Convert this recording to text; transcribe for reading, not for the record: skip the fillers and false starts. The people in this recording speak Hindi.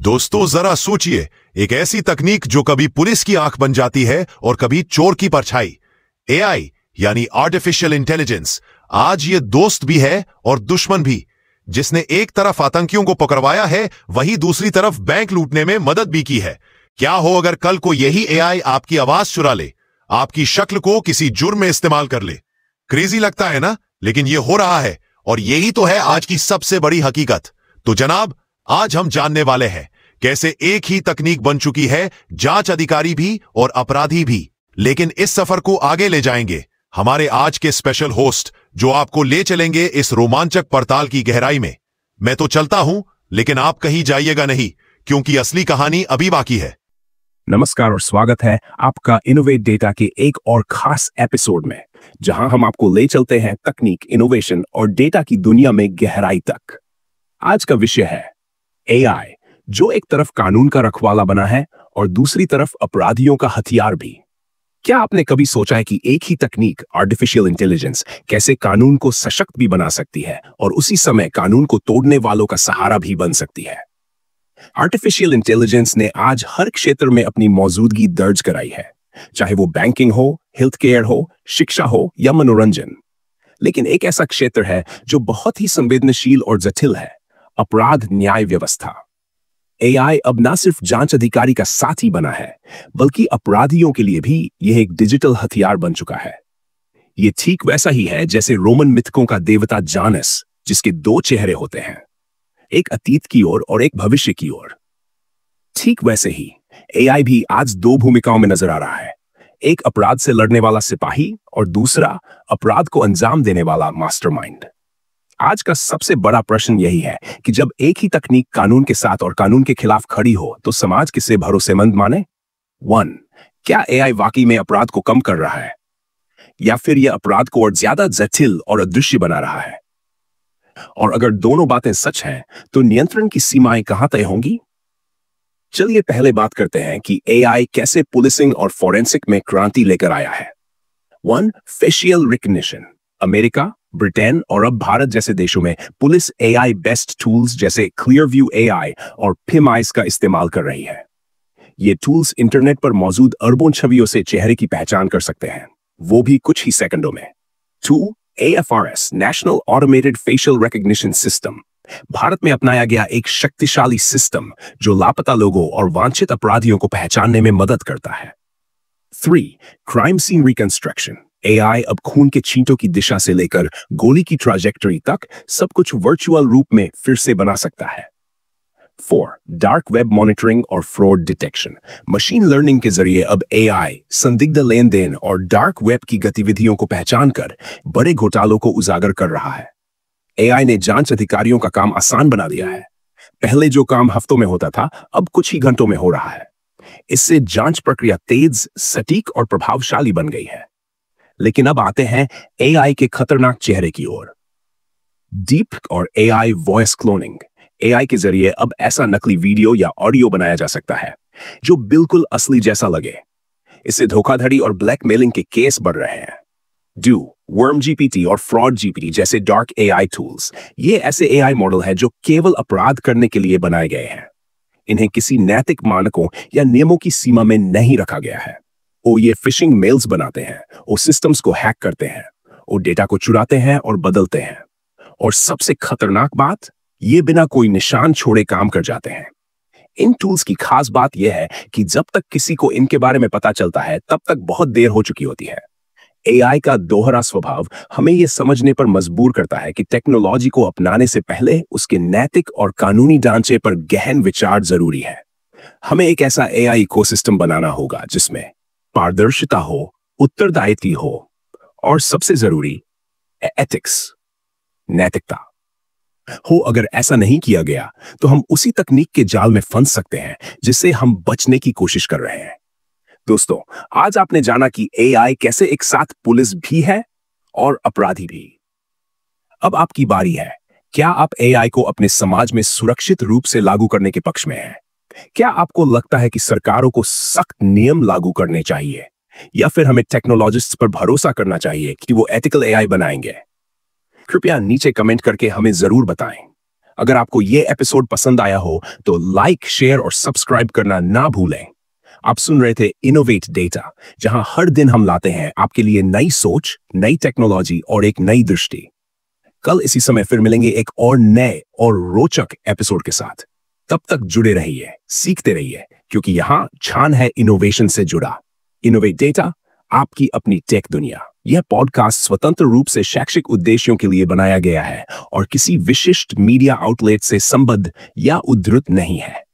दोस्तों जरा सोचिए, एक ऐसी तकनीक जो कभी पुलिस की आंख बन जाती है और कभी चोर की परछाई। एआई यानी आर्टिफिशियल इंटेलिजेंस आज ये दोस्त भी है और दुश्मन भी। जिसने एक तरफ आतंकियों को पकड़वाया है, वहीं दूसरी तरफ बैंक लूटने में मदद भी की है। क्या हो अगर कल को यही एआई आपकी आवाज चुरा ले, आपकी शक्ल को किसी जुर्म में इस्तेमाल कर ले। क्रेजी लगता है ना, लेकिन ये हो रहा है और यही तो है आज की सबसे बड़ी हकीकत। तो जनाब, आज हम जानने वाले हैं कैसे एक ही तकनीक बन चुकी है जांच अधिकारी भी और अपराधी भी। लेकिन इस सफर को आगे ले जाएंगे हमारे आज के स्पेशल होस्ट, जो आपको ले चलेंगे इस रोमांचक पड़ताल की गहराई में। मैं तो चलता हूं, लेकिन आप कहीं जाइएगा नहीं, क्योंकि असली कहानी अभी बाकी है। नमस्कार और स्वागत है आपका इनोवेट डेटा के एक और खास एपिसोड में, जहां हम आपको ले चलते हैं तकनीक, इनोवेशन और डेटा की दुनिया में गहराई तक। आज का विषय है एआई, जो एक तरफ कानून का रखवाला बना है और दूसरी तरफ अपराधियों का हथियार भी। क्या आपने कभी सोचा है कि एक ही तकनीक, आर्टिफिशियल इंटेलिजेंस, कैसे कानून को सशक्त भी बना सकती है और उसी समय कानून को तोड़ने वालों का सहारा भी बन सकती है? आर्टिफिशियल इंटेलिजेंस ने आज हर क्षेत्र में अपनी मौजूदगी दर्ज कराई है, चाहे वो बैंकिंग हो, हेल्थ केयर हो, शिक्षा हो या मनोरंजन। लेकिन एक ऐसा क्षेत्र है जो बहुत ही संवेदनशील और जटिल है: अपराध न्याय व्यवस्था। एआई अब ना सिर्फ जांच अधिकारी का साथी बना है, बल्कि अपराधियों के लिए भी यह एक डिजिटल हथियार बन चुका है। यह ठीक वैसा ही है जैसे रोमन मिथकों का देवता जानस, जिसके दो चेहरे होते हैं, एक अतीत की ओर और एक भविष्य की ओर। ठीक वैसे ही एआई भी आज दो भूमिकाओं में नजर आ रहा है: एक अपराध से लड़ने वाला सिपाही और दूसरा अपराध को अंजाम देने वाला मास्टरमाइंड। आज का सबसे बड़ा प्रश्न यही है कि जब एक ही तकनीक कानून के साथ और कानून के खिलाफ खड़ी हो, तो समाज किसे भरोसेमंद माने? 1. क्या एआई वाकई में अपराध को कम कर रहा है, या फिर यह अपराध को और ज्यादा जटिल और अदृश्य बना रहा है? और अगर दोनों बातें सच हैं, तो नियंत्रण की सीमाएं कहां तय होंगी? चलिए पहले बात करते हैं कि एआई कैसे पुलिसिंग और फोरेंसिक में क्रांति लेकर आया है। 1. Facial recognition. अमेरिका, ब्रिटेन और अब भारत जैसे देशों में पुलिस एआई बेस्ड टूल्स जैसे क्लियरव्यू एआई और PimEyes का इस्तेमाल कर रही है। ये टूल्स इंटरनेट पर मौजूद अरबों छवियों से चेहरे की पहचान कर सकते हैं, वो भी कुछ ही सेकंडों में। 2. AFRS, national automated facial recognition system. Bharat में अपनाया गया एक शक्तिशाली सिस्टम जो लापता लोगों और वांछित अपराधियों को पहचानने में मदद करता है। 3. Crime scene reconstruction. एआई अब खून के छींटों की दिशा से लेकर गोली की ट्रैजेक्टरी तक सब कुछ वर्चुअल रूप में फिर से बना सकता है। 4. डार्क वेब मॉनिटरिंग और फ्रॉड डिटेक्शन। मशीन लर्निंग के जरिए अब एआई संदिग्ध लेन देन और डार्क वेब की गतिविधियों को पहचानकर बड़े घोटालों को उजागर कर रहा है। एआई ने जांच अधिकारियों का काम आसान बना दिया है। पहले जो काम हफ्तों में होता था, अब कुछ ही घंटों में हो रहा है। इससे जांच प्रक्रिया तेज, सटीक और प्रभावशाली बन गई है। लेकिन अब आते हैं एआई के खतरनाक चेहरे की ओर। डीप और एआई वॉइस क्लोनिंग। एआई के जरिए अब ऐसा नकली वीडियो या ऑडियो बनाया जा सकता है जो बिल्कुल असली जैसा लगे। इससे धोखाधड़ी और ब्लैकमेलिंग के केस बढ़ रहे हैं। डू, वर्म जीपीटी और फ्रॉड जीपीटी जैसे डार्क एआई टूल्स, ये ऐसे एआई मॉडल हैं जो केवल अपराध करने के लिए बनाए गए हैं। इन्हें किसी नैतिक मानकों या नियमों की सीमा में नहीं रखा गया है। वो ये फिशिंग मेल्स बनाते हैं, वो सिस्टम्स को हैक करते हैं, वो डेटा को चुराते हैं और बदलते हैं। और सबसे खतरनाक बात, ये बिना कोई निशान छोड़े काम कर जाते हैं। इन टूल्स की खास बात यह है कि जब तक किसी को इनके बारे में पता चलता है, तब तक बहुत देर हो चुकी होती है। एआई का दोहरा स्वभाव हमें यह समझने पर मजबूर करता है कि टेक्नोलॉजी को अपनाने से पहले उसके नैतिक और कानूनी ढांचे पर गहन विचार जरूरी है। हमें एक ऐसा एआई इकोसिस्टम बनाना होगा जिसमें पारदर्शिता हो, उत्तरदायित्व हो और सबसे जरूरी एथिक्स, नैतिकता हो। अगर ऐसा नहीं किया गया तो हम उसी तकनीक के जाल में फंस सकते हैं जिससे हम बचने की कोशिश कर रहे हैं। दोस्तों, आज आपने जाना कि एआई कैसे एक साथ पुलिस भी है और अपराधी भी। अब आपकी बारी है। क्या आप एआई को अपने समाज में सुरक्षित रूप से लागू करने के पक्ष में हैं? क्या आपको लगता है कि सरकारों को सख्त नियम लागू करने चाहिए, या फिर हमें टेक्नोलॉजिस्ट्स पर भरोसा करना चाहिए कि वो एथिकल एआई बनाएंगे? कृपया नीचे कमेंट करके हमें जरूर बताएं। अगर आपको ये एपिसोड पसंद आया हो तो लाइक, शेयर और सब्सक्राइब करना ना भूलें। आप सुन रहे थे इनोवेट डेटा, जहां हर दिन हम लाते हैं आपके लिए नई सोच, नई टेक्नोलॉजी और एक नई दृष्टि। कल इसी समय फिर मिलेंगे एक और नए और रोचक एपिसोड के साथ। तब तक जुड़े रहिए, सीखते रहिए, क्योंकि यहां छान है इनोवेशन से जुड़ा। इनोवेट डेटा, आपकी अपनी टेक दुनिया। यह पॉडकास्ट स्वतंत्र रूप से शैक्षिक उद्देश्यों के लिए बनाया गया है और किसी विशिष्ट मीडिया आउटलेट से संबद्ध या उद्धृत नहीं है।